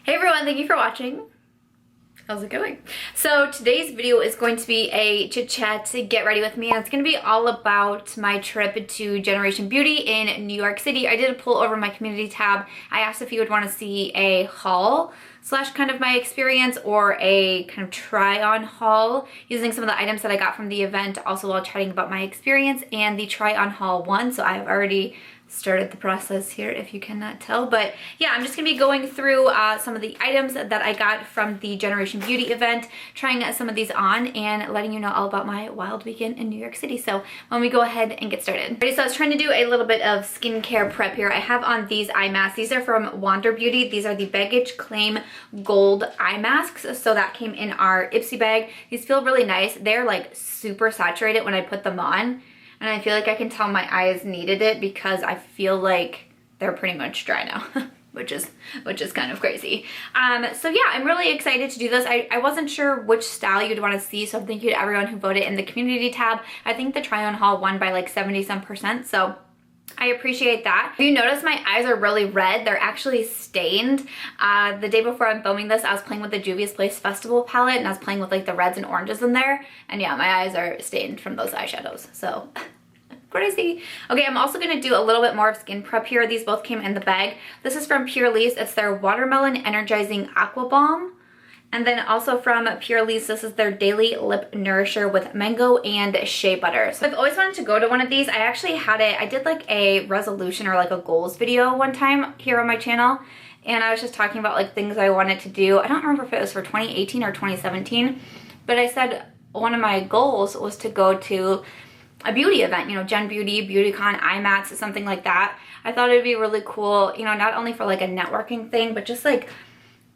Hey everyone, thank you for watching. How's it going? So today's video is going to be a chit chat to get ready with me, and it's going to be all about my trip to Generation Beauty in New York City. I did a poll over my community tab. I asked if you would want to see a haul slash kind of my experience or a kind of try on haul using some of the items that I got from the event, also while chatting about my experience and the try on haul one. So I've already started the process here if you cannot tell, but yeah, I'm just gonna be going through some of the items that I got from the Generation Beauty event, trying some of these on and letting you know all about my wild weekend in New York City. So when we go ahead and get started. Alright, so I was trying to do a little bit of skincare prep here. I have on these eye masks. These are from Wander Beauty. These are the Baggage Claim Gold eye masks. So that came in our Ipsy bag. These feel really nice. They're like super saturated when I put them on. And I feel like I can tell my eyes needed it because I feel like they're pretty much dry now, which is kind of crazy. So yeah, I'm really excited to do this. I wasn't sure which style you'd want to see, so thank you to everyone who voted in the community tab. I think the try on haul won by like 70-some%, so I appreciate that. If you notice, my eyes are really red. They're actually stained. The day before I'm filming this, I was playing with the Juvia's Place Festival palette, and I was playing with like the reds and oranges in there. And yeah, my eyes are stained from those eyeshadows. So crazy. Okay, I'm also going to do a little bit more of skin prep here. These both came in the bag. This is from Purlisse. It's their Watermelon Energizing Aqua Balm. And then also from Purlisse, this is their Daily Lip Nourisher with mango and shea butter. So I've always wanted to go to one of these. I actually had it, I did like a resolution or like a goals video one time here on my channel. And I was just talking about like things I wanted to do. I don't remember if it was for 2018 or 2017. But I said one of my goals was to go to a beauty event, you know, Gen Beauty, BeautyCon, IMATS, something like that. I thought it'd be really cool, you know, not only for like a networking thing, but just like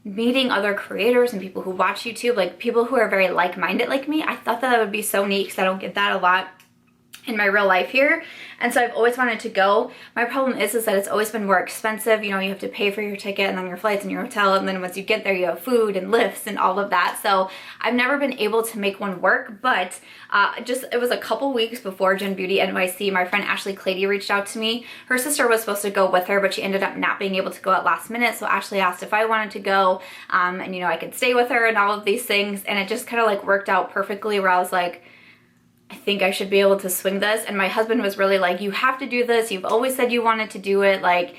meeting other creators and people who watch YouTube, like people who are very like-minded like me. I thought that would be so neat because I don't get that a lot in my real life here, and so I've always wanted to go. My problem is that it's always been more expensive. You know, you have to pay for your ticket and then your flights and your hotel, and then once you get there you have food and lifts and all of that. So I've never been able to make one work, but it was a couple weeks before Gen Beauty NYC, my friend Ashley Clady reached out to me. Her sister was supposed to go with her, but she ended up not being able to go at last minute, so Ashley asked if I wanted to go, and you know, I could stay with her and all of these things, and it just kind of like worked out perfectly where I was like, I think I should be able to swing this. And my husband was really like, you have to do this. You've always said you wanted to do it. Like,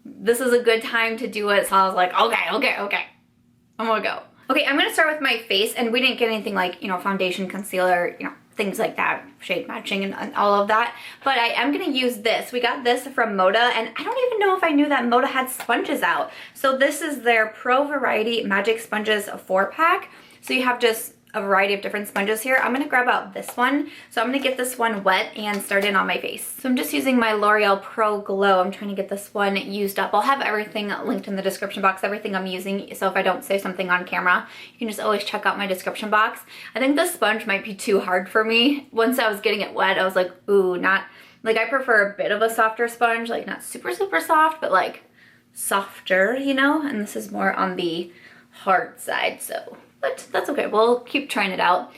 this is a good time to do it. So I was like, okay. I'm gonna go. Okay, I'm gonna start with my face, and we didn't get anything like, you know, foundation, concealer, you know, things like that, shade matching and all of that. But I am gonna use this. We got this from Moda, and I don't even know if I knew that Moda had sponges out. So this is their Pro Variety Magic Sponges 4-pack. So you have just a variety of different sponges here. I'm gonna grab out this one. So I'm gonna get this one wet and start in on my face. So I'm just using my L'Oreal Pro Glow. I'm trying to get this one used up. I'll have everything linked in the description box, everything I'm using. So if I don't say something on camera, you can just always check out my description box. I think this sponge might be too hard for me. Once I was getting it wet, I was like, ooh, not, like I prefer a bit of a softer sponge, like not super soft, but like softer, you know? And this is more on the hard side, so. But that's okay, we'll keep trying it out.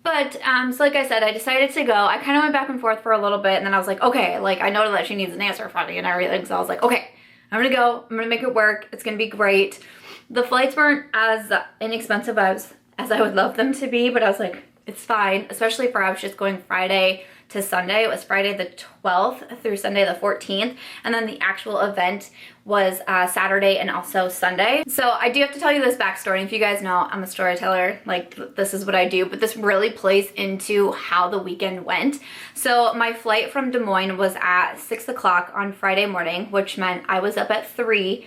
But, so like I said, I decided to go. I kind of went back and forth for a little bit, and then I was like, okay, like I know that she needs an answer from me and everything, so I was like, okay, I'm gonna go, I'm gonna make it work, it's gonna be great. The flights weren't as inexpensive as I would love them to be, but I was like, it's fine, especially for I was just going Friday to Sunday. It was Friday the 12th through Sunday the 14th, and then the actual event was Saturday and also Sunday. So I do have to tell you this backstory. If you guys know, I'm a storyteller, like this is what I do, but this really plays into how the weekend went. So my flight from Des Moines was at 6 o'clock on Friday morning, which meant I was up at 3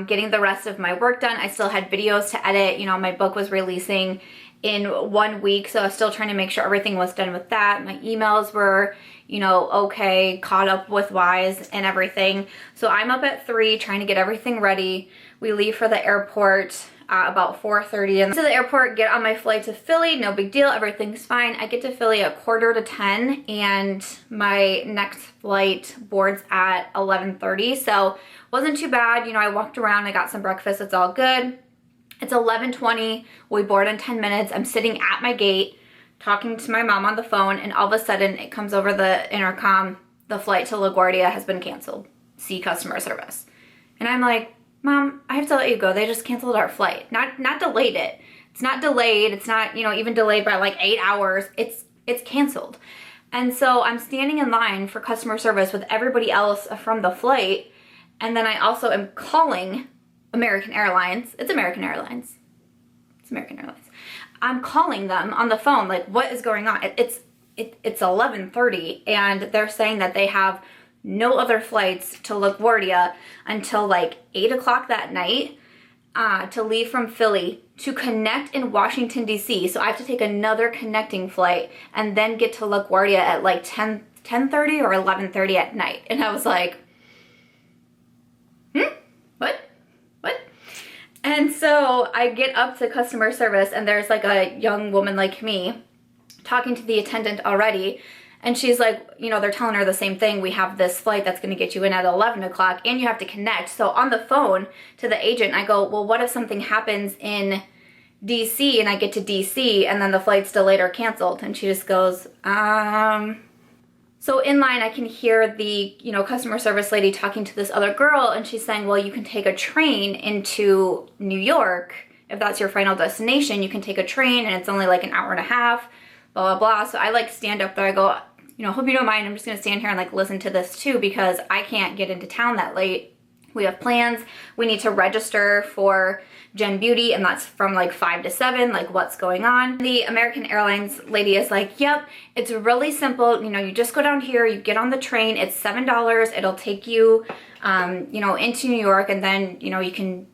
getting the rest of my work done. I still had videos to edit. You know, my book was releasing in 1 week, so I was still trying to make sure everything was done with that. My emails were, you know, okay, caught up with Wise and everything. So I'm up at 3 trying to get everything ready. We leave for the airport about 4:30, and to the airport, get on my flight to Philly. No big deal, everything's fine. I get to Philly at 9:45, and my next flight boards at 11:30, so wasn't too bad. You know, I walked around, I got some breakfast, it's all good. It's 11:20, we board in 10 minutes. I'm sitting at my gate talking to my mom on the phone, and all of a sudden it comes over the intercom, the flight to LaGuardia has been canceled. See customer service. And I'm like, Mom, I have to let you go. They just canceled our flight. Not delayed it. It's not delayed. It's not, you know, even delayed by like 8 hours. It's canceled. And so I'm standing in line for customer service with everybody else from the flight. And then I also am calling American Airlines. It's American Airlines. It's American Airlines. I'm calling them on the phone, like, what is going on? It's 11:30, and they're saying that they have no other flights to LaGuardia until like 8 o'clock that night to leave from Philly to connect in Washington, D.C. So I have to take another connecting flight and then get to LaGuardia at like 10:30 or 11:30 at night. And I was like, What? And so I get up to customer service, and there's like a young woman like me talking to the attendant already. And she's like, you know, they're telling her the same thing. We have this flight that's going to get you in at 11 o'clock and you have to connect. So on the phone to the agent, I go, well, what if something happens in DC and I get to DC and then the flight's delayed or canceled? And she just goes, So in line, I can hear the, you know, customer service lady talking to this other girl, and she's saying, well, you can take a train into New York. If that's your final destination, you can take a train and it's only like an hour and a half, blah, blah, blah. So I like stand up there. I go, you know, hope you don't mind. I'm just going to stand here and like listen to this too, because I can't get into town that late. We have plans. We need to register for Gen Beauty, and that's from like 5 to 7, like what's going on. The American Airlines lady is like, yep, it's really simple. You know, you just go down here, you get on the train, it's $7. It'll take you, you know, into New York, and then, you know, you can,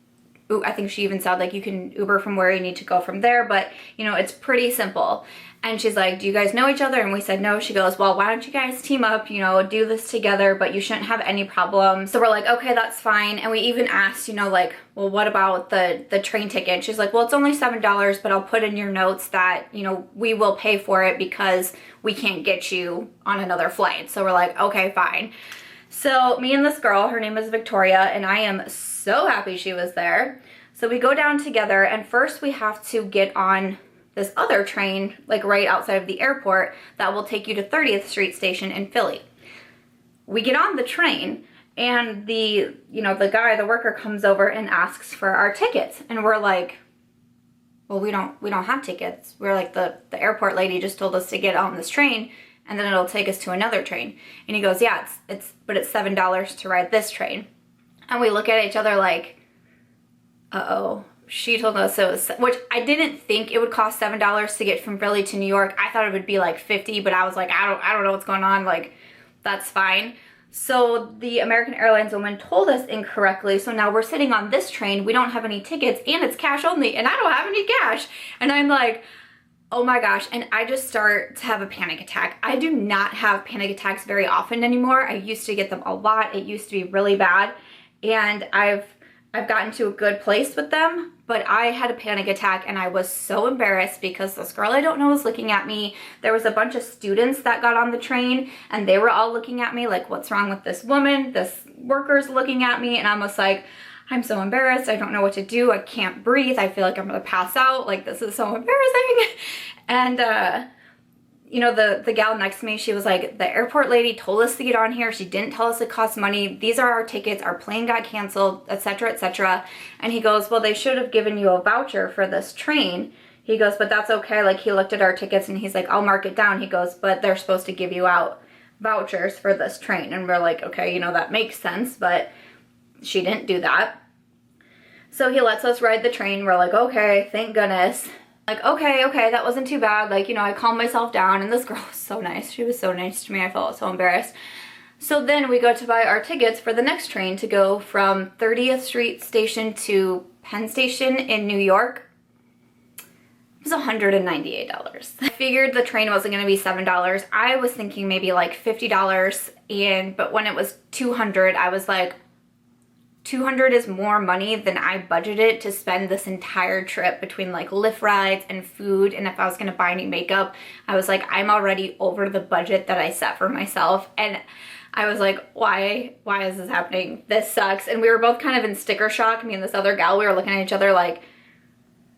I think she even said like you can Uber from where you need to go from there, but you know, it's pretty simple. And she's like, do you guys know each other? And we said no. She goes, well, why don't you guys team up, you know, do this together, but you shouldn't have any problems. So we're like, okay, that's fine. And we even asked, you know, like, well, what about the train ticket? She's like, well, it's only $7, but I'll put in your notes that, you know, we will pay for it because we can't get you on another flight. So we're like, okay, fine. So me and this girl, her name is Victoria, and I am so happy she was there. So we go down together, and first we have to get on this other train, like right outside of the airport, that will take you to 30th Street Station in Philly. We get on the train, and the, you know, the guy, the worker comes over and asks for our tickets, and we're like, well, we don't have tickets. We're like, the airport lady just told us to get on this train, and then it'll take us to another train. And he goes, yeah, but it's $7 to ride this train. And we look at each other like, uh-oh. She told us it was, which I didn't think it would cost $7 to get from Philly to New York. I thought it would be like 50, but I was like, I don't know what's going on. Like, that's fine. So the American Airlines woman told us incorrectly. So now we're sitting on this train. We don't have any tickets, and it's cash only, and I don't have any cash. And I'm like, oh my gosh. And I just start to have a panic attack. I do not have panic attacks very often anymore. I used to get them a lot. It used to be really bad. And I've gotten to a good place with them, but I had a panic attack, and I was so embarrassed because this girl I don't know was looking at me. There was a bunch of students that got on the train, and they were all looking at me like, what's wrong with this woman? This worker's looking at me, and I'm just like, I'm so embarrassed. I don't know what to do. I can't breathe. I feel like I'm gonna pass out. Like, this is so embarrassing. And you know, the gal next to me, she was like, the airport lady told us to get on here. She didn't tell us it costs money. These are our tickets. Our plane got canceled, etc., etc. And he goes, well, they should have given you a voucher for this train. He goes, but that's okay. Like, he looked at our tickets, and he's like, I'll mark it down. He goes, but they're supposed to give you out vouchers for this train. And we're like, okay, you know, that makes sense, but she didn't do that. So he lets us ride the train. We're like, okay, thank goodness. Like, okay, that wasn't too bad. Like, you know, I calmed myself down, and this girl was so nice. She was so nice to me. I felt so embarrassed. So then we go to buy our tickets for the next train to go from 30th Street Station to Penn Station in New York. It was $198. I figured the train wasn't going to be $7. I was thinking maybe like $50, but when it was $200, I was like, $200 is more money than I budgeted to spend this entire trip between like Lyft rides and food. And if I was gonna buy any makeup, I was like, I'm already over the budget that I set for myself. And I was like, why is this happening? This sucks. And we were both kind of in sticker shock. Me and this other gal, we were looking at each other like,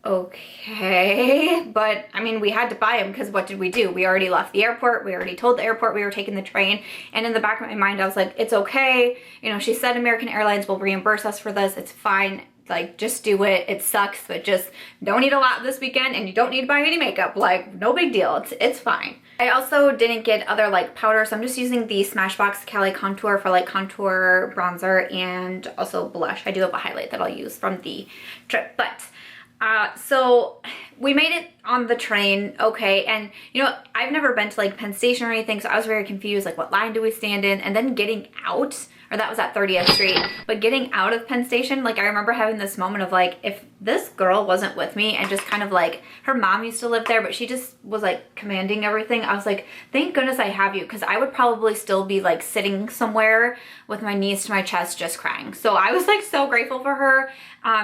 okay, but I mean, we had to buy them because what did we do? We already left the airport. We already told the airport we were taking the train. And in the back of my mind, I was like, it's okay. You know, she said American Airlines will reimburse us for this. It's fine. Like, just do it. It sucks, but just don't eat a lot this weekend and you don't need to buy any makeup. Like, no big deal. It's fine. I also didn't get other like powder, so I'm just using the Smashbox Cali contour for like contour, bronzer, and also blush. I do have a highlight that I'll use from the trip, but so we made it on the train, okay, and you know, I've never been to like Penn Station or anything, so I was very confused, like what line do we stand in? And then getting out, or that was at 30th Street, but getting out of Penn Station, like I remember having this moment of like, if this girl wasn't with me and just kind of like, her mom used to live there, but she just was like commanding everything. I was like, thank goodness I have you, because I would probably still be like sitting somewhere with my knees to my chest just crying. So I was like so grateful for her.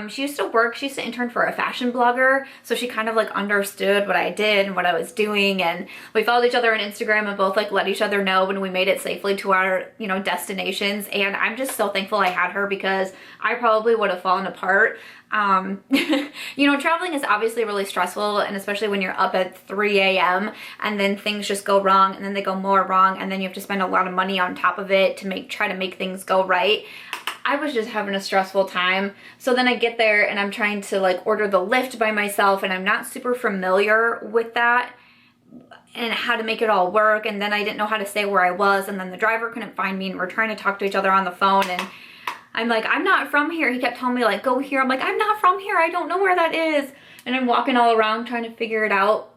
She used to intern for a fashion blogger, so she kind of like understood what I did and what I was doing, and we followed each other on Instagram and both like let each other know when we made it safely to our, you know, destinations. And I'm just so thankful I had her, because I probably would have fallen apart. You know, traveling is obviously really stressful, and especially when you're up at 3 a.m. and then things just go wrong, and then they go more wrong, and then you have to spend a lot of money on top of it to try to make things go right. I was just having a stressful time. So then I get there and I'm trying to like order the Lyft by myself, and I'm not super familiar with that and how to make it all work. And then I didn't know how to stay where I was, and then the driver couldn't find me, and we're trying to talk to each other on the phone, and I'm like, I'm not from here. He kept telling me like, go here. I'm like, I'm not from here. I don't know where that is. And I'm walking all around trying to figure it out.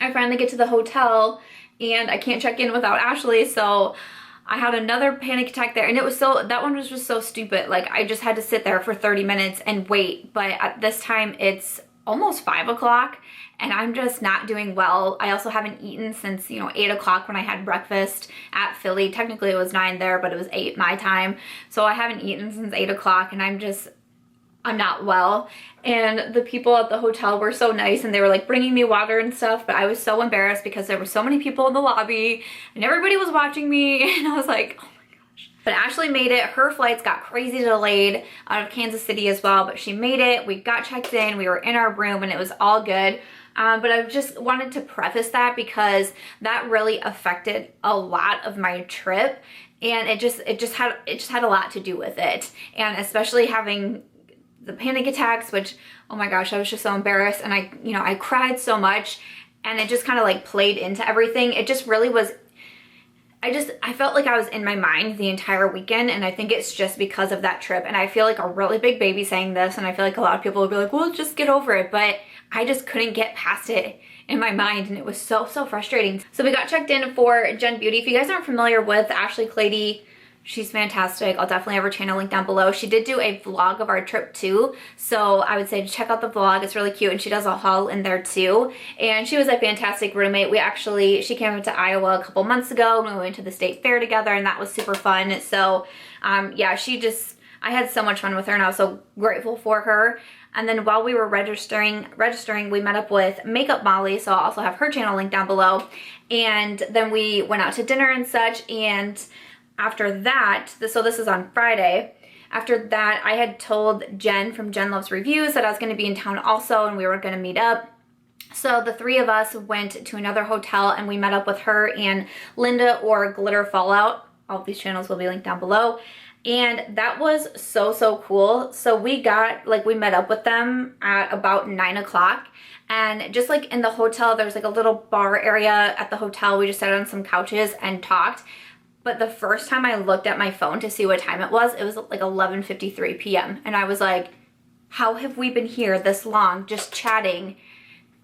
I finally get to the hotel and I can't check in without Ashley. So I had another panic attack there, and that one was just so stupid. Like, I just had to sit there for 30 minutes and wait. But at this time it's almost 5 o'clock and I'm just not doing well. I also haven't eaten since, you know, 8 o'clock when I had breakfast at Philly. Technically it was 9 there, but it was 8 my time. So I haven't eaten since 8 o'clock, and I'm not well. And the people at the hotel were so nice, and they were like bringing me water and stuff, but I was so embarrassed because there were so many people in the lobby and everybody was watching me, and I was like, oh my gosh. But Ashley made it. Her flights got crazy delayed out of Kansas City as well, but she made it. We got checked in, we were in our room, and it was all good. But I just wanted to preface that because that really affected a lot of my trip, and it just had a lot to do with it. And especially having the panic attacks, which, oh my gosh, I was just so embarrassed, and I cried so much, and it just kind of like played into everything. It just really was, I felt like I was in my mind the entire weekend, and I think it's just because of that trip. And I feel like a really big baby saying this, and I feel like a lot of people will be like, well, just get over it, but I just couldn't get past it in my mind, and it was so frustrating. So we got checked in for Gen Beauty. If you guys aren't familiar with Ashley Clady, she's fantastic. I'll definitely have her channel linked down below. She did do a vlog of our trip too, so I would say check out the vlog. It's really cute, and she does a haul in there too. And she was a fantastic roommate. She came up to Iowa a couple months ago, and we went to the state fair together, and that was super fun. So yeah, I had so much fun with her, and I was so grateful for her. And then while we were registering, we met up with Makeup Molly, so I'll also have her channel linked down below. And then we went out to dinner and such, and after that, so this is on Friday, after that I had told Jen from Jen Loves Reviews that I was going to be in town also, and we were going to meet up. So the three of us went to another hotel, and we met up with her and Linda or Glitter Fallout. All of these channels will be linked down below. And that was so cool. So we met up with them at about 9 o'clock. And just like in the hotel, there's like a little bar area at the hotel. We just sat on some couches and talked. But the first time I looked at my phone to see what time it was like 11:53 p.m. And I was like, how have we been here this long just chatting?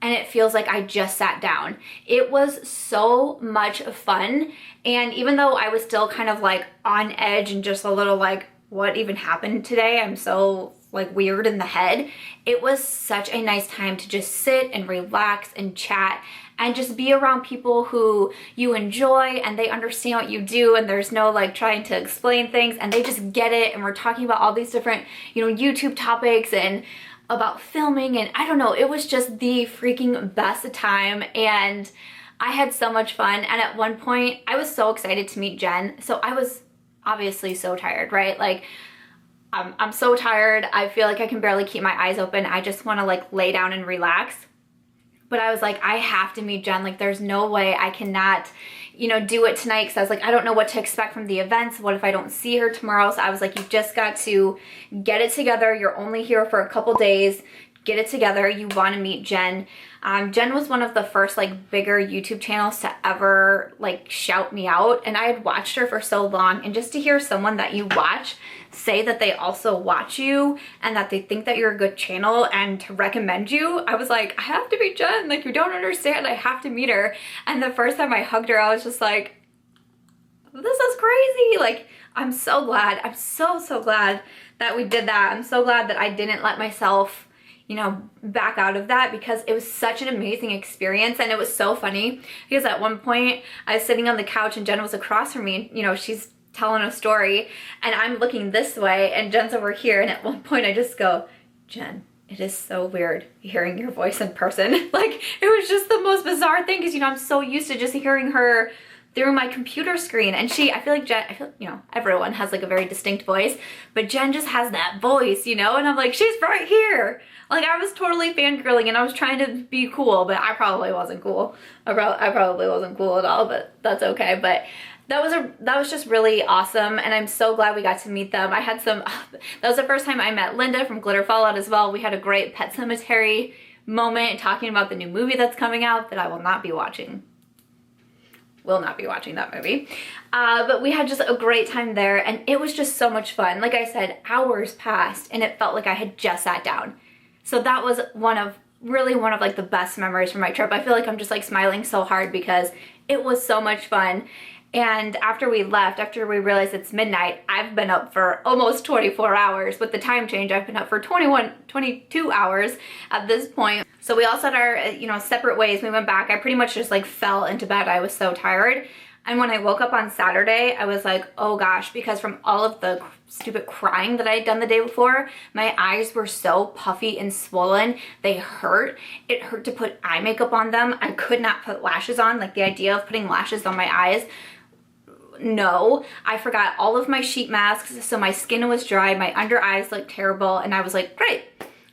And it feels like I just sat down. It was so much fun. And even though I was still kind of like on edge and just a little like, what even happened today? I'm so like weird in the head. It was such a nice time to just sit and relax and chat and just be around people who you enjoy and they understand what you do, and there's no like trying to explain things, and they just get it. And we're talking about all these different, YouTube topics and about filming, and I don't know, it was just the freaking best time, and I had so much fun. And at one point I was so excited to meet Jen, so I was obviously so tired, right? Like I'm so tired. I feel like I can barely keep my eyes open. I just want to like lay down and relax. But I was like, I have to meet Jen. Like, there's no way I cannot, you know, do it tonight. Because I was like, I don't know what to expect from the events. What if I don't see her tomorrow? So I was like, you just got to get it together. You're only here for a couple days. Get it together. You want to meet Jen. Jen was one of the first like bigger YouTube channels to ever like shout me out, and I had watched her for so long, and just to hear someone that you watch say that they also watch you and that they think that you're a good channel and to recommend you, I was like, I have to meet Jen. Like, you don't understand. I have to meet her. And the first time I hugged her, I was just like, this is crazy. Like, I'm so glad. I'm so glad that we did that. I'm so glad that I didn't let myself, you know, back out of that, because it was such an amazing experience. And it was so funny because at one point I was sitting on the couch and Jen was across from me. You know, she's telling a story and I'm looking this way and Jen's over here. And at one point I just go, Jen, it is so weird hearing your voice in person. Like, it was just the most bizarre thing because, you know, I'm so used to just hearing her through my computer screen. And I feel like Jen, you know, everyone has like a very distinct voice, but Jen just has that voice, you know? And I'm like, she's right here. Like, I was totally fangirling and I was trying to be cool, but I probably wasn't cool. I probably wasn't cool at all, but that's okay. But that was just really awesome, and I'm so glad we got to meet them. I had some, that was the first time I met Linda from Glitter Fallout as well. We had a great Pet Cemetery moment talking about the new movie that's coming out that I will not be watching. Will not be watching that movie. But we had just a great time there, and it was just so much fun. Like I said, hours passed and it felt like I had just sat down. So that was really one of like the best memories from my trip. I feel like I'm just like smiling so hard because it was so much fun. And after we left, after we realized it's midnight, I've been up for almost 24 hours. With the time change, I've been up for 22 hours at this point. So we all said our, you know, separate ways. We went back. I pretty much just like fell into bed. I was so tired. And when I woke up on Saturday, I was like, oh gosh, because from all of the stupid crying that I had done the day before, my eyes were so puffy and swollen. They hurt. It hurt to put eye makeup on them. I could not put lashes on. Like, the idea of putting lashes on my eyes, no. I forgot all of my sheet masks, so my skin was dry, my under eyes looked terrible, and I was like, great,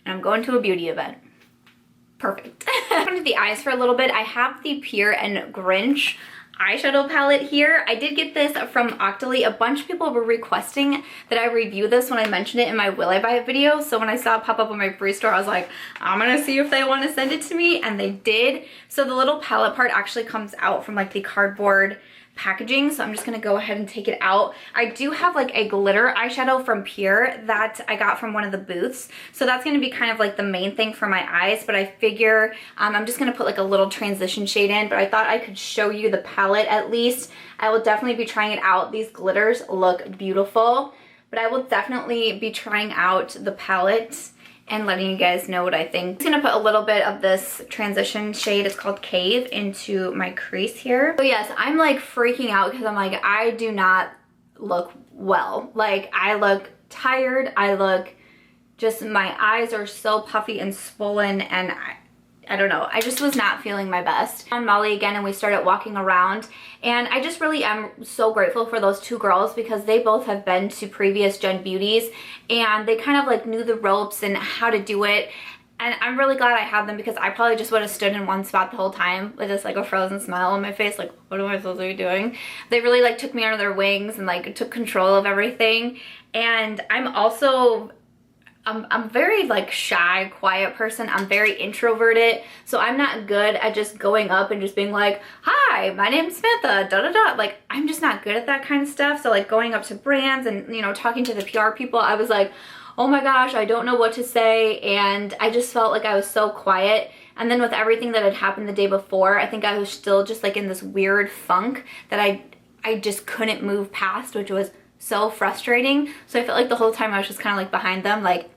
and I'm going to a beauty event. Perfect. I went to the eyes for a little bit. I have the Pure and Grinch eyeshadow palette here. I did get this from Octoly. A bunch of people were requesting that I review this when I mentioned it in my Will I Buy It video, so when I saw it pop up on my free store, I was like, I'm gonna see if they want to send it to me, and they did. So the little palette part actually comes out from like the cardboard packaging, so I'm just gonna go ahead and take it out. I do have like a glitter eyeshadow from Pure that I got from one of the booths, so that's gonna be kind of like the main thing for my eyes, but I figure I'm just gonna put like a little transition shade in, but I thought I could show you the palette at least. I will definitely be trying it out. These glitters look beautiful, but I will definitely be trying out the palette and letting you guys know what I think. I'm gonna put a little bit of this transition shade, it's called Cave, into my crease here. So yes, I'm like freaking out because I'm like, I do not look well. Like, I look tired, I look just, my eyes are so puffy and swollen, and I don't know, I just was not feeling my best. On Molly again, and we started walking around, and I just really am so grateful for those two girls because they both have been to previous Jen Beauties and they kind of like knew the ropes and how to do it. And I'm really glad I had them because I probably just would have stood in one spot the whole time with just like a frozen smile on my face, like, what am I supposed to be doing? They really like took me under their wings and like took control of everything. And I'm also, I'm very like shy, quiet person. I'm very introverted, so I'm not good at just going up and just being like, hi, my name's Samantha, da da da. Like, I'm just not good at that kind of stuff. So like going up to brands and, you know, talking to the PR people, I was like, oh my gosh, I don't know what to say. And I just felt like I was so quiet. And then with everything that had happened the day before, I think I was still just like in this weird funk that I just couldn't move past, which was so frustrating. So I felt like the whole time I was just kind of like behind them, like,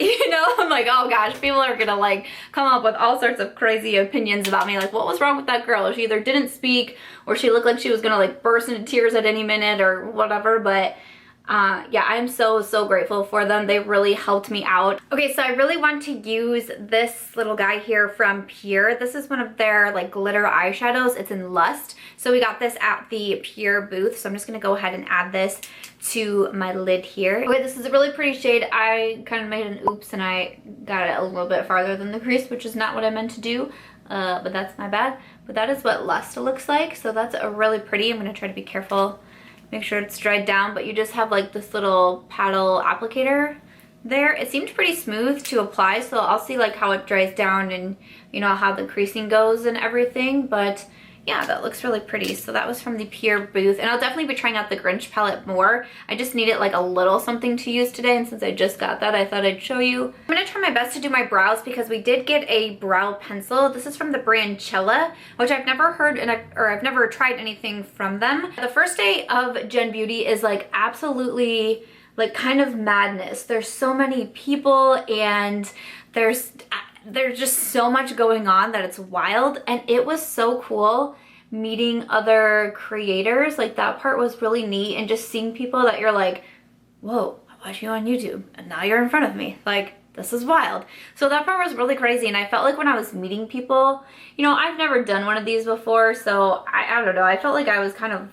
you know, I'm like, oh gosh, people are gonna like come up with all sorts of crazy opinions about me, like, what was wrong with that girl? She either didn't speak or she looked like she was gonna like burst into tears at any minute or whatever. But Yeah, I'm so grateful for them. They really helped me out. Okay, so I really want to use this little guy here from Pur. This is one of their like glitter eyeshadows. It's in Lust. So we got this at the Pur booth. So I'm just gonna go ahead and add this to my lid here. Okay, this is a really pretty shade. I kind of made an oops and I got it a little bit farther than the crease, which is not what I meant to do. But that's my bad. But that is what Lust looks like. So that's a really pretty. I'm gonna try to be careful. Make sure it's dried down, but you just have like this little paddle applicator there. It seemed pretty smooth to apply, so I'll see like how it dries down and you know how the creasing goes and everything, but yeah, that looks really pretty. So that was from the Pur booth, and I'll definitely be trying out the Grinch palette more. I just needed like a little something to use today, and since I just got that, I thought I'd show you. I'm gonna try my best to do my brows because we did get a brow pencil. This is from the brand Chella, which I've never heard or I've never tried anything from them. The first day of Gen Beauty is like absolutely like kind of madness. There's so many people and there's just so much going on that it's wild, and it was so cool meeting other creators. Like that part was really neat, and just seeing people that you're like, whoa, I watch you on YouTube and now you're in front of me. Like, this is wild. So that part was really crazy, and I felt like when I was meeting people, you know, I've never done one of these before, so I don't know, I felt like I was kind of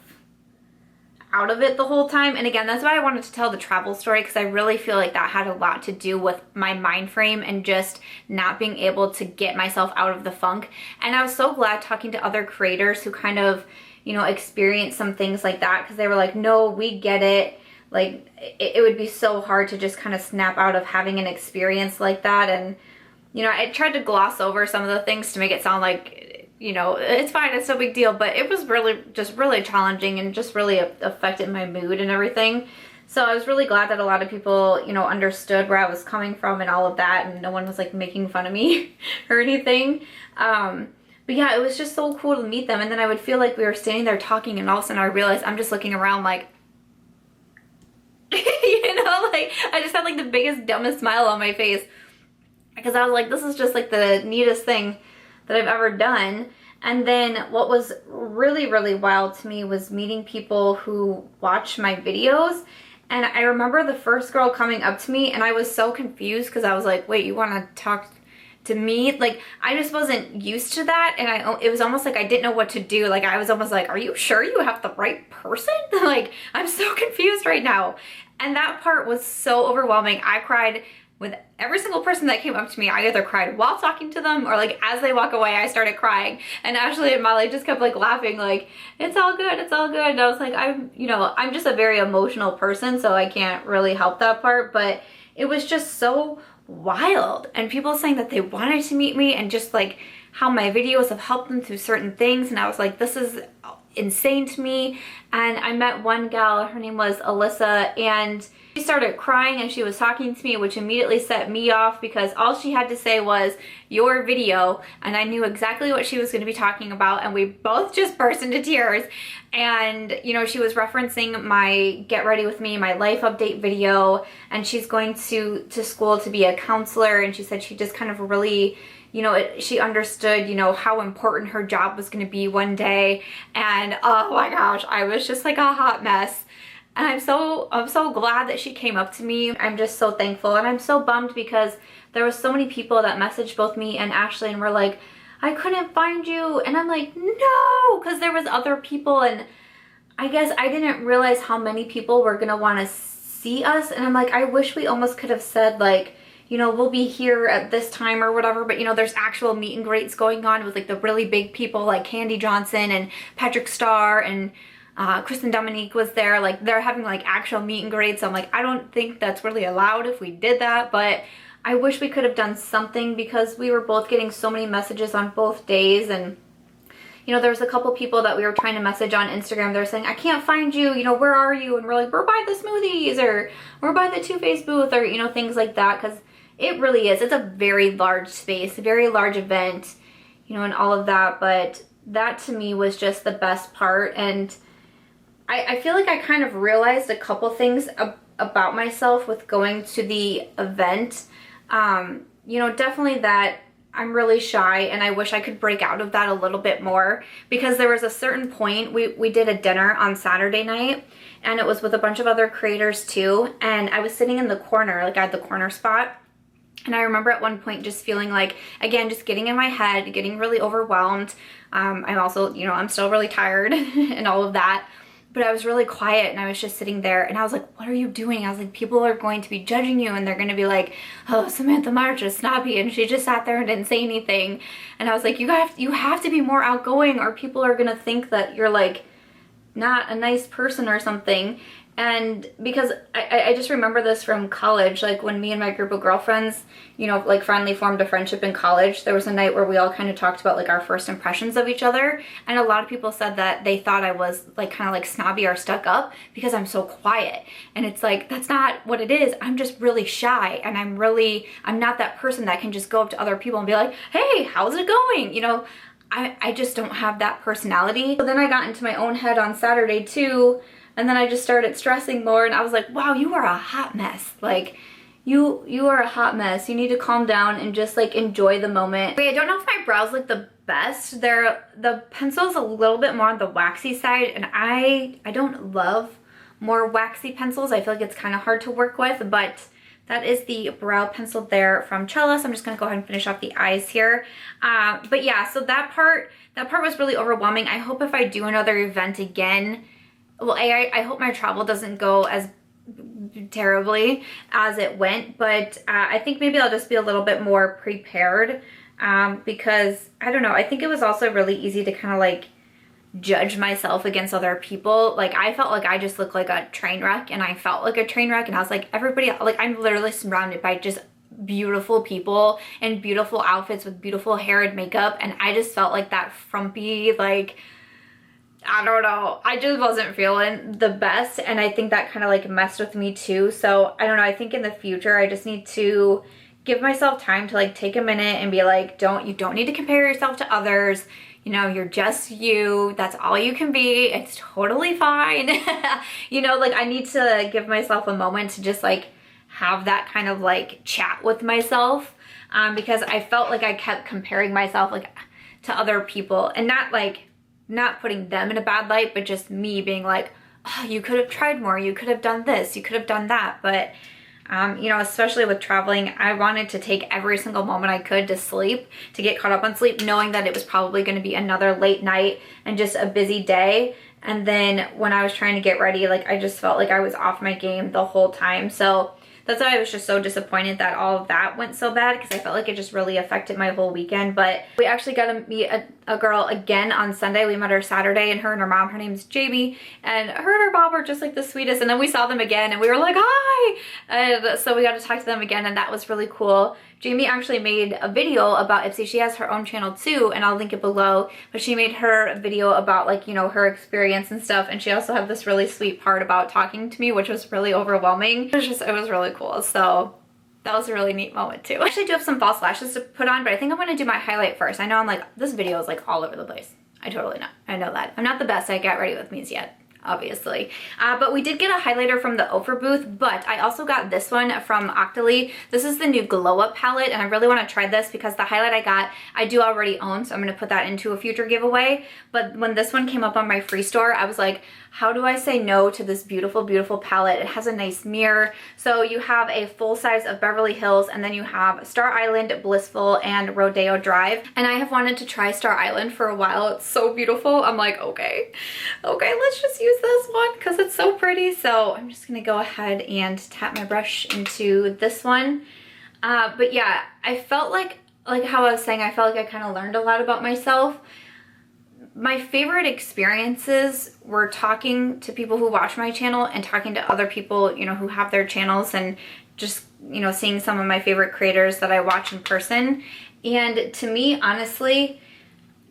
out of it the whole time. And again, that's why I wanted to tell the travel story, because I really feel like that had a lot to do with my mind frame and just not being able to get myself out of the funk. And I was so glad talking to other creators who kind of, you know, experienced some things like that, because they were like, no, we get it. Like it would be so hard to just kind of snap out of having an experience like that. And you know, I tried to gloss over some of the things to make it sound like, you know, it's fine, it's no big deal, but it was really just really challenging and just really affected my mood and everything. So I was really glad that a lot of people, you know, understood where I was coming from and all of that, and no one was like making fun of me or anything. But yeah, it was just so cool to meet them. And then I would feel like we were standing there talking, and all of a sudden I realized I'm just looking around like, you know, like I just had like the biggest, dumbest smile on my face, because I was like, this is just like the neatest thing that I've ever done. And then what was really wild to me was meeting people who watch my videos. And I remember the first girl coming up to me, and I was so confused because I was like, wait, you want to talk to me? Like, I just wasn't used to that, and it was almost like I didn't know what to do. Like, I was almost like, are you sure you have the right person? Like, I'm so confused right now. And that part was so overwhelming. I cried with every single person that came up to me. I either cried while talking to them, or like as they walk away, I started crying. And Ashley and Molly just kept like laughing, like, it's all good, it's all good. And I was like, you know, I'm just a very emotional person, so I can't really help that part. But it was just so wild. And people saying that they wanted to meet me, and just like how my videos have helped them through certain things. And I was like, this is insane to me. And I met one gal, her name was Alyssa, and she started crying and she was talking to me, which immediately set me off, because all she had to say was your video, and I knew exactly what she was going to be talking about, and we both just burst into tears. And you know, she was referencing my Get Ready With Me, my life update video, and she's going to school to be a counselor, and she said she just kind of really, you know, she understood, you know, how important her job was going to be one day. And oh my gosh, I was just like a hot mess. And I'm so glad that she came up to me. I'm just so thankful, and I'm so bummed because there was so many people that messaged both me and Ashley and were like, I couldn't find you. And I'm like, no, because there was other people, and I guess I didn't realize how many people were gonna want to see us. And I'm like, I wish we almost could have said like, you know, we'll be here at this time or whatever, but you know, there's actual meet and greets going on with like the really big people like Candy Johnson and Patrick Starr, and Kristen Dominique was there. Like, they're having like actual meet and greets. I'm like, I don't think that's really allowed if we did that, but I wish we could have done something, because we were both getting so many messages on both days. And you know, there's a couple people that we were trying to message on Instagram. They're saying, I can't find you, you know, where are you? And we're like, we're by the smoothies, or we're by the Too Faced booth, or you know, things like that, because it really is, it's a very large space, a very large event, you know, and all of that. But that to me was just the best part. And I feel like I kind of realized a couple things about myself with going to the event. You know, definitely that I'm really shy, and I wish I could break out of that a little bit more, because there was a certain point, we did a dinner on Saturday night, and it was with a bunch of other creators too, and I was sitting in the corner, like I had the corner spot, and I remember at one point just feeling like, again, just getting in my head, getting really overwhelmed. I'm also, you know, I'm still really tired and all of that. But I was really quiet, and I was just sitting there, and I was like, what are you doing? I was like, people are going to be judging you, and they're going to be like, oh, Samantha March is snobby, and she just sat there and didn't say anything. And I was like, you have to be more outgoing, or people are going to think that you're like not a nice person or something. And because I just remember this from college, like when me and my group of girlfriends, you know, like finally formed a friendship in college, there was a night where we all kind of talked about like our first impressions of each other. And a lot of people said that they thought I was like kind of like snobby or stuck up because I'm so quiet. And it's like, that's not what it is. I'm just really shy, and I'm not that person that can just go up to other people and be like, hey, how's it going? You know, I just don't have that personality. So then I got into my own head on Saturday too. And then I just started stressing more, and I was like, wow, you are a hot mess. Like, you are a hot mess. You need to calm down and just like enjoy the moment. Wait, I don't know if my brows look the best. The pencil's a little bit more on the waxy side, and I don't love more waxy pencils. I feel like it's kind of hard to work with, but that is the brow pencil there from Chella. So I'm just gonna go ahead and finish off the eyes here. But yeah, so that part was really overwhelming. I hope if I do another event again, well, I hope my travel doesn't go as terribly as it went, but I think maybe I'll just be a little bit more prepared, because I don't know, I think it was also really easy to kind of like judge myself against other people. Like I felt like I just looked like a train wreck, and I felt like a train wreck, and I was like, everybody, like I'm literally surrounded by just beautiful people and beautiful outfits with beautiful hair and makeup, and I just felt like that frumpy, like, I don't know, I just wasn't feeling the best, and I think that kind of like messed with me too. So I don't know, I think in the future I just need to give myself time to like take a minute and be like, you don't need to compare yourself to others. You know, you're just you. That's all you can be. It's totally fine. You know, like I need to give myself a moment to just like have that kind of like chat with myself, because I felt like I kept comparing myself like to other people, and not putting them in a bad light, but just me being like, oh, you could have tried more, you could have done this, you could have done that. But you know, especially with traveling, I wanted to take every single moment I could to sleep, to get caught up on sleep, knowing that it was probably going to be another late night and just a busy day. And then when I was trying to get ready, like I just felt like I was off my game the whole time. So that's why I was just so disappointed that all of that went so bad, because I felt like it just really affected my whole weekend. But we actually got to meet a girl again on Sunday. We met her Saturday, and her mom, her name's Jamie, and her and her mom were just like the sweetest. And then we saw them again, and we were like, hi! And so we got to talk to them again, and that was really cool. Jamie actually made a video about Ipsy. She has her own channel too, and I'll link it below. But she made her video about like, you know, her experience and stuff. And she also had this really sweet part about talking to me, which was really overwhelming. It was really cool. So that was a really neat moment too. I actually do have some false lashes to put on, but I think I'm gonna do my highlight first. I know I'm like, this video is like all over the place. I totally know. I know that. I'm not the best at Get Ready With Me's yet, obviously. But we did get a highlighter from the Oprah booth, but I also got this one from Octoly. This is the new Glow Up palette, and I really want to try this because the highlight I got, I do already own, so I'm going to put that into a future giveaway. But when this one came up on my free store, I was like, how do I say no to this beautiful, beautiful palette? It has a nice mirror. So you have a full size of Beverly Hills, and then you have Star Island, Blissful, and Rodeo Drive. And I have wanted to try Star Island for a while. It's so beautiful. I'm like, okay, let's just use this one because it's so pretty. So I'm just gonna go ahead and tap my brush into this one. But yeah, I felt like how I was saying, I felt like I kind of learned a lot about myself. My favorite experiences were talking to people who watch my channel and talking to other people, you know, who have their channels, and just, you know, seeing some of my favorite creators that I watch in person. And to me, honestly,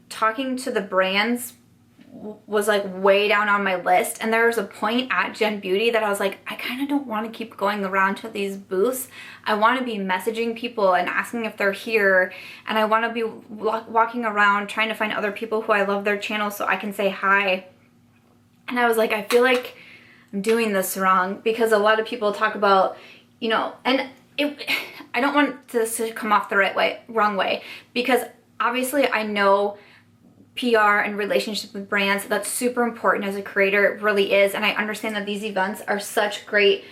talking to the brands was like way down on my list. And there was a point at Gen Beauty that I was like, I kind of don't want to keep going around to these booths. I want to be messaging people and asking if they're here, and I want to be walking around trying to find other people who I love their channel so I can say hi. And I was like, I feel like I'm doing this wrong, because a lot of people talk about, you know, and I don't want this to come off the wrong way, because obviously I know PR and relationship with brands, that's super important as a creator. It really is. And I understand that these events are such great,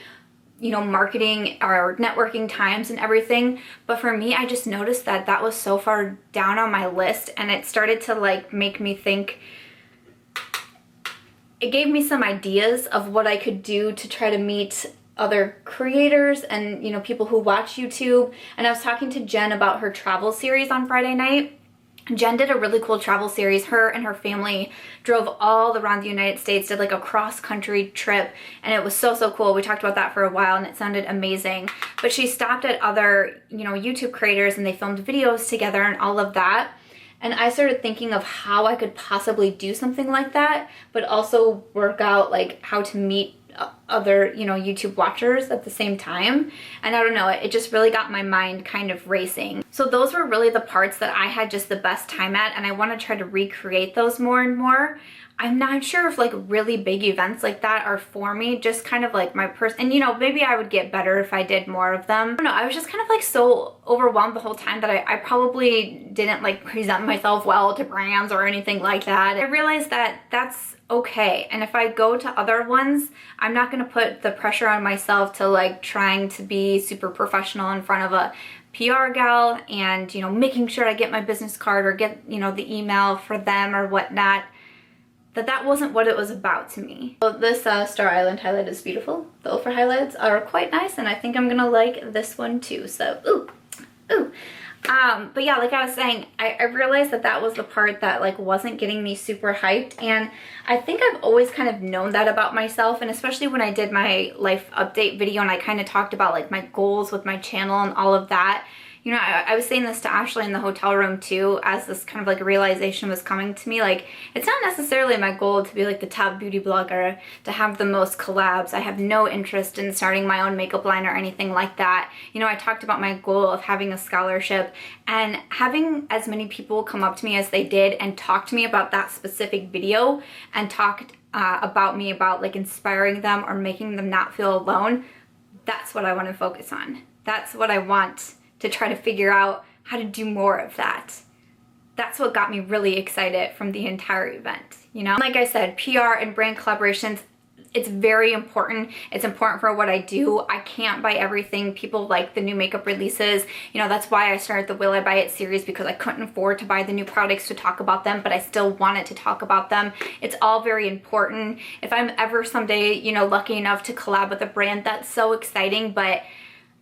you know, marketing or networking times and everything. But for me, I just noticed that that was so far down on my list, and it started to like make me think. It gave me some ideas of what I could do to try to meet other creators and, you know, people who watch YouTube. And I was talking to Jen about her travel series on Friday night. Jen did a really cool travel series. Her and her family drove all around the United States, did like a cross-country trip, and it was so, so cool. We talked about that for a while and it sounded amazing. But she stopped at other, you know, YouTube creators and they filmed videos together and all of that. And I started thinking of how I could possibly do something like that, but also work out like how to meet other, you know, YouTube watchers at the same time. And I don't know, it just really got my mind kind of racing. So those were really the parts that I had just the best time at, and I want to try to recreate those more and more. I'm not sure if like really big events like that are for me, just kind of like my and you know, maybe I would get better if I did more of them. I don't know, I was just kind of like so overwhelmed the whole time that I probably didn't like present myself well to brands or anything like that. I realized that that's okay, and if I go to other ones, I'm not going to put the pressure on myself to like trying to be super professional in front of a PR gal and, you know, making sure I get my business card or get, you know, the email for them or whatnot. That wasn't what it was about to me. So this Star Island highlight is beautiful. The Ultra highlights are quite nice, and I think I'm gonna like this one too. So, ooh. But yeah, like I was saying, I realized that that was the part that like wasn't getting me super hyped, and I think I've always kind of known that about myself, and especially when I did my life update video and I kind of talked about like my goals with my channel and all of that. You know, I was saying this to Ashley in the hotel room too, as this kind of like realization was coming to me. Like, it's not necessarily my goal to be like the top beauty blogger, to have the most collabs. I have no interest in starting my own makeup line or anything like that. You know, I talked about my goal of having a scholarship, and having as many people come up to me as they did and talk to me about that specific video and talked about me, about like inspiring them or making them not feel alone. That's what I want to focus on. That's what I want to try to figure out how to do more of that. That's what got me really excited from the entire event, you know? Like I said, PR and brand collaborations, it's very important. It's important for what I do. I can't buy everything. People like the new makeup releases. You know, that's why I started the Will I Buy It series, because I couldn't afford to buy the new products to talk about them, but I still wanted to talk about them. It's all very important. If I'm ever someday, you know, lucky enough to collab with a brand, that's so exciting. But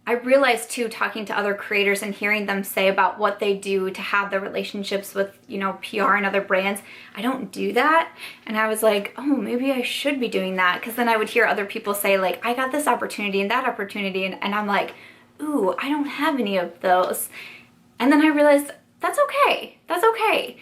I realized too, talking to other creators and hearing them say about what they do to have the relationships with, you know, PR and other brands, I don't do that. And I was like, oh, maybe I should be doing that. Because then I would hear other people say like, I got this opportunity and that opportunity. And I'm like, ooh, I don't have any of those. And then I realized that's okay. That's okay.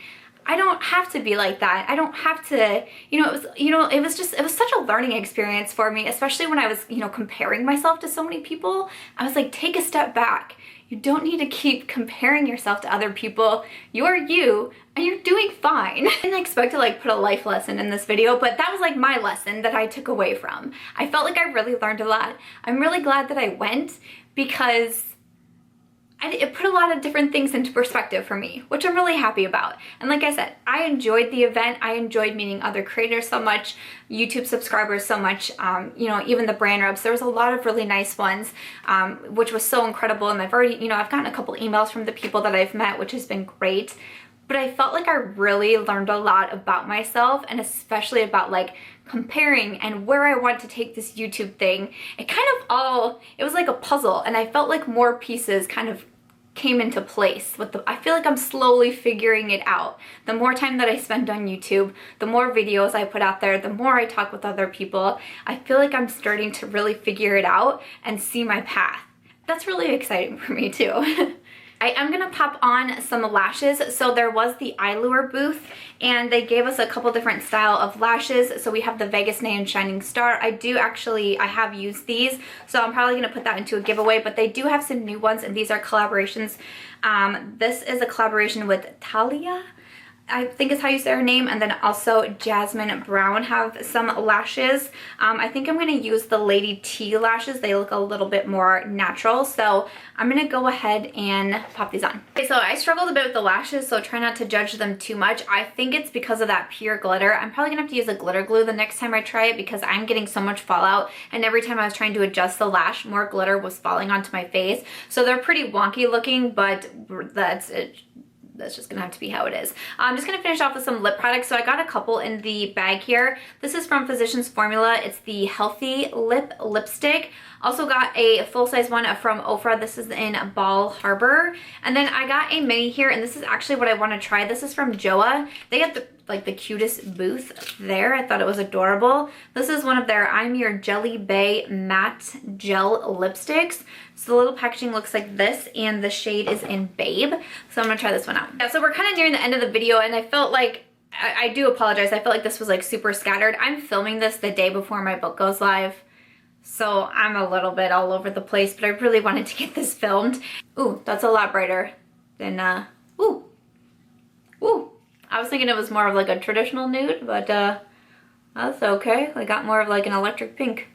I don't have to be like that. I don't have to, you know, it was such a learning experience for me, especially when I was, you know, comparing myself to so many people. I was like, take a step back. You don't need to keep comparing yourself to other people. You are you, and you're doing fine. I didn't expect to like put a life lesson in this video, but that was like my lesson that I took away from. I felt like I really learned a lot. I'm really glad that I went, because it put a lot of different things into perspective for me, which I'm really happy about. And like I said, I enjoyed the event. I enjoyed meeting other creators so much, YouTube subscribers so much, you know, even the brand reps. There was a lot of really nice ones, which was so incredible. And I've gotten a couple emails from the people that I've met, which has been great. But I felt like I really learned a lot about myself, and especially about like comparing and where I want to take this YouTube thing. It was like a puzzle, and I felt like more pieces kind of came into place. I feel like I'm slowly figuring it out. The more time that I spend on YouTube, the more videos I put out there, the more I talk with other people, I feel like I'm starting to really figure it out and see my path. That's really exciting for me too. I am going to pop on some lashes. So there was the Eyelure booth, and they gave us a couple different style of lashes. So we have the Vegas Nay and Shining Star. I have used these, so I'm probably going to put that into a giveaway, but they do have some new ones, and these are collaborations. This is a collaboration with Talia. I think is how you say her name, and then also Jasmine Brown have some lashes. I think I'm going to use the Lady T lashes. They look a little bit more natural, so I'm going to go ahead and pop these on. Okay, so I struggled a bit with the lashes, so try not to judge them too much. I think it's because of that pure glitter. I'm probably going to have to use a glitter glue the next time I try it because I'm getting so much fallout, and every time I was trying to adjust the lash, more glitter was falling onto my face. So they're pretty wonky looking, but that's it. That's just gonna have to be how it is. I'm just gonna finish off with some lip products. So I got a couple in the bag here. This is from Physicians Formula. It's the Healthy Lip Lipstick. Also got a full-size one from Ofra. This is in Ball Harbor. And then I got a mini here, and this is actually what I want to try. This is from Joa. They have the cutest booth there. I thought it was adorable. This is one of their I'm Your Jelly Bay Matte Gel Lipsticks. So the little packaging looks like this, and the shade is in Babe. So I'm gonna try this one out. Yeah, so we're kind of nearing the end of the video, and I felt like, I do apologize. I felt like this was like super scattered. I'm filming this the day before my book goes live, so I'm a little bit all over the place, but I really wanted to get this filmed. Ooh, that's a lot brighter than, ooh. I was thinking it was more of like a traditional nude, but that's okay. I got more of like an electric pink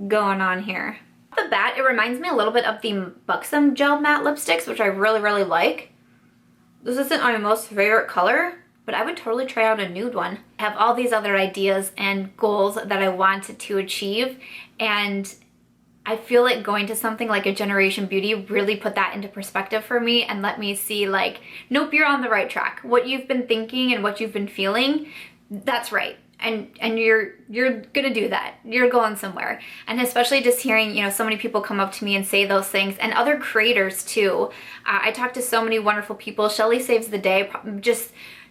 going on here. Off the bat, it reminds me a little bit of the Buxom Gel Matte Lipsticks, which I really, really like. This isn't my most favorite color, but I would totally try out a nude one. I have all these other ideas and goals that I want to achieve, and I feel like going to something like a Generation Beauty really put that into perspective for me and let me see like, nope, you're on the right track. What you've been thinking and what you've been feeling, that's right. And you're gonna do that. You're going somewhere. And especially just hearing, you know, so many people come up to me and say those things, and other creators too. I talked to so many wonderful people. Shelly Saves the Day,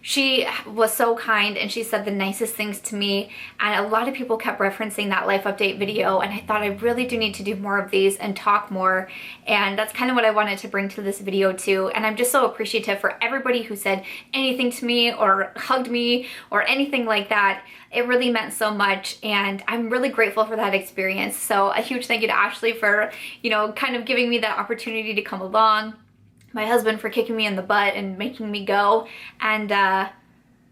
she was so kind, and she said the nicest things to me, and a lot of people kept referencing that life update video, and I thought I really do need to do more of these and talk more, and that's kind of what I wanted to bring to this video too. And I'm just so appreciative for everybody who said anything to me or hugged me or anything like that. It really meant so much, and I'm really grateful for that experience. So a huge thank you to Ashley for, you know, kind of giving me that opportunity to come along. My husband for kicking me in the butt and making me go, and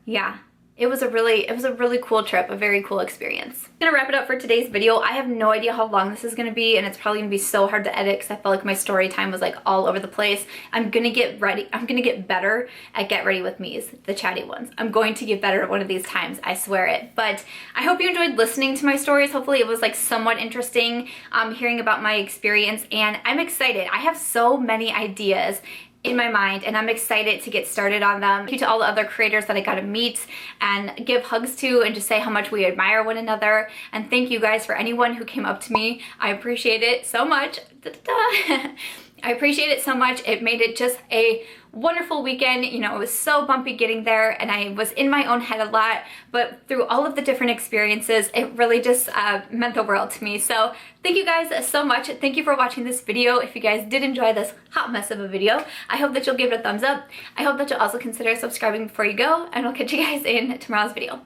yeah, it was a really cool trip, a very cool experience. I'm gonna wrap it up for today's video. I have no idea how long this is gonna be, and it's probably gonna be so hard to edit because I felt like my story time was like all over the place. I'm gonna get better at Get Ready With Me's, the chatty ones. I'm going to get better at one of these times, I swear it. But I hope you enjoyed listening to my stories. Hopefully it was like somewhat interesting hearing about my experience, and I'm excited. I have so many ideas in my mind, and I'm excited to get started on them. Thank you to all the other creators that I got to meet and give hugs to and just say how much we admire one another. And thank you guys for anyone who came up to me. I appreciate it so much. I appreciate it so much. It made it just a wonderful weekend. You know, it was so bumpy getting there, and I was in my own head a lot, but through all of the different experiences, it really just meant the world to me. So thank you guys so much. Thank you for watching this video. If you guys did enjoy this hot mess of a video, I hope that you'll give it a thumbs up. I hope that you'll also consider subscribing before you go, and I'll catch you guys in tomorrow's video.